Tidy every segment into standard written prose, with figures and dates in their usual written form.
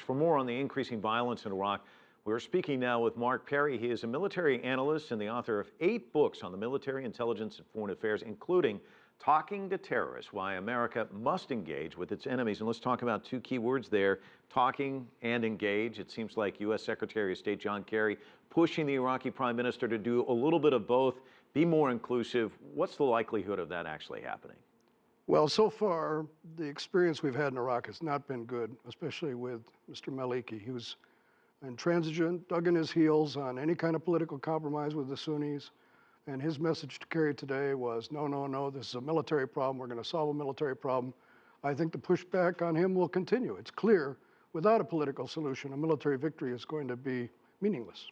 For more on the increasing violence in Iraq, we're speaking now with Mark Perry. He is a military analyst and the author of 8 books on the military, intelligence, and foreign affairs, including Talking to Terrorists, Why America Must Engage with Its Enemies. And let's talk about 2 key words there, talking and engage. It seems like U.S. Secretary of State John Kerry pushing the Iraqi Prime Minister to do a little bit of both, be more inclusive. What's the likelihood of that actually happening? Well, so far, the experience we've had in Iraq has not been good, especially with Mr. Maliki. He was intransigent, dug in his heels on any kind of political compromise with the Sunnis. And his message to Kerry today was, no, no, no, this is a military problem. We're going to solve a military problem. I think the pushback on him will continue. It's clear, without a political solution, a military victory is going to be meaningless.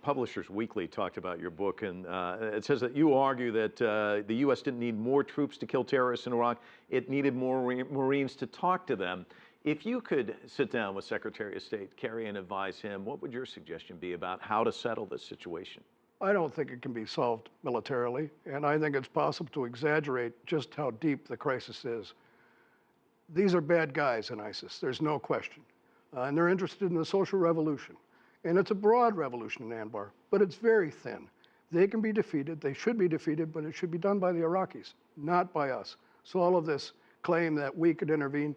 Publishers Weekly talked about your book, and it says that you argue that the U.S. didn't need more troops to kill terrorists in Iraq. It needed more Marines to talk to them. If you could sit down with Secretary of State Kerry and advise him, what would your suggestion be about how to settle this situation? I don't think it can be solved militarily, and I think it's possible to exaggerate just how deep the crisis is. These are bad guys in ISIS, there's no question. And they're interested in the social revolution. And it's a broad revolution in Anbar, but it's very thin. They can be defeated, they should be defeated, but it should be done by the Iraqis, not by us. So all of this claim that we could intervene,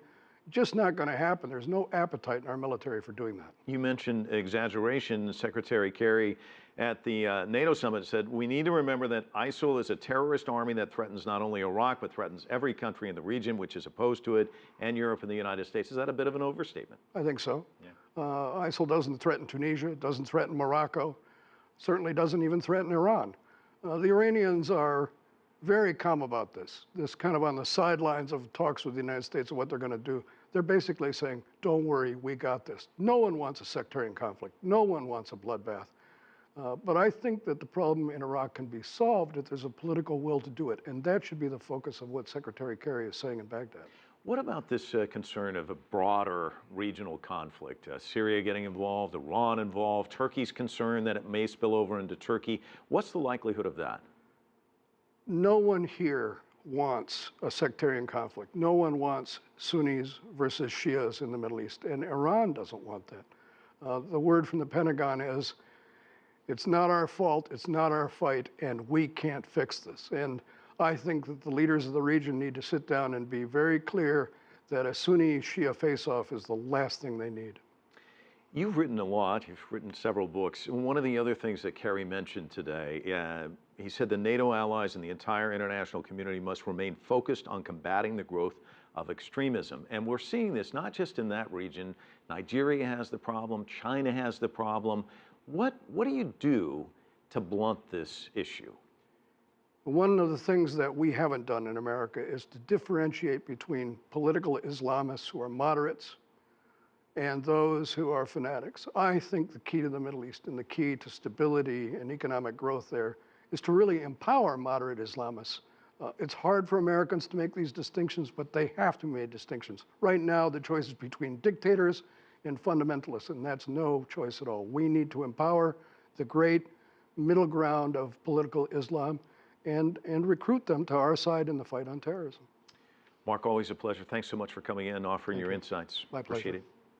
just not going to happen. There's no appetite in our military for doing that. You mentioned exaggeration. Secretary Kerry at the NATO summit said, we need to remember that ISIL is a terrorist army that threatens not only Iraq, but threatens every country in the region which is opposed to it, and Europe and the United States. Is that a bit of an overstatement? I think so. Yeah. ISIL doesn't threaten Tunisia, doesn't threaten Morocco, certainly doesn't even threaten Iran. The Iranians are very calm about this kind of on the sidelines of talks with the United States of what they're going to do. They're basically saying, don't worry, we got this. No one wants a sectarian conflict. No one wants a bloodbath. But I think that the problem in Iraq can be solved if there's a political will to do it. And that should be the focus of what Secretary Kerry is saying in Baghdad. What about this concern of a broader regional conflict? Syria getting involved, Iran involved, Turkey's concern that it may spill over into Turkey. What's the likelihood of that? No one here wants a sectarian conflict. No one wants Sunnis versus Shias in the Middle East, and Iran doesn't want that. The word from the Pentagon is, it's not our fault, it's not our fight, and we can't fix this. And I think that the leaders of the region need to sit down and be very clear that a Sunni-Shia face-off is the last thing they need. You've written a lot. You've written several books. One of the other things that Kerry mentioned today, he said the NATO allies and the entire international community must remain focused on combating the growth of extremism. And we're seeing this not just in that region. Nigeria has the problem. China has the problem. What do you do to blunt this issue? One of the things that we haven't done in America is to differentiate between political Islamists who are moderates and those who are fanatics. I think the key to the Middle East and the key to stability and economic growth there is to really empower moderate Islamists. It's hard for Americans to make these distinctions, but they have to make distinctions. Right now, the choice is between dictators and fundamentalists, and that's no choice at all. We need to empower the great middle ground of political Islam and recruit them to our side in the fight on terrorism. Mark, always a pleasure. Thanks so much for coming in and offering your insights. My pleasure. Appreciate it.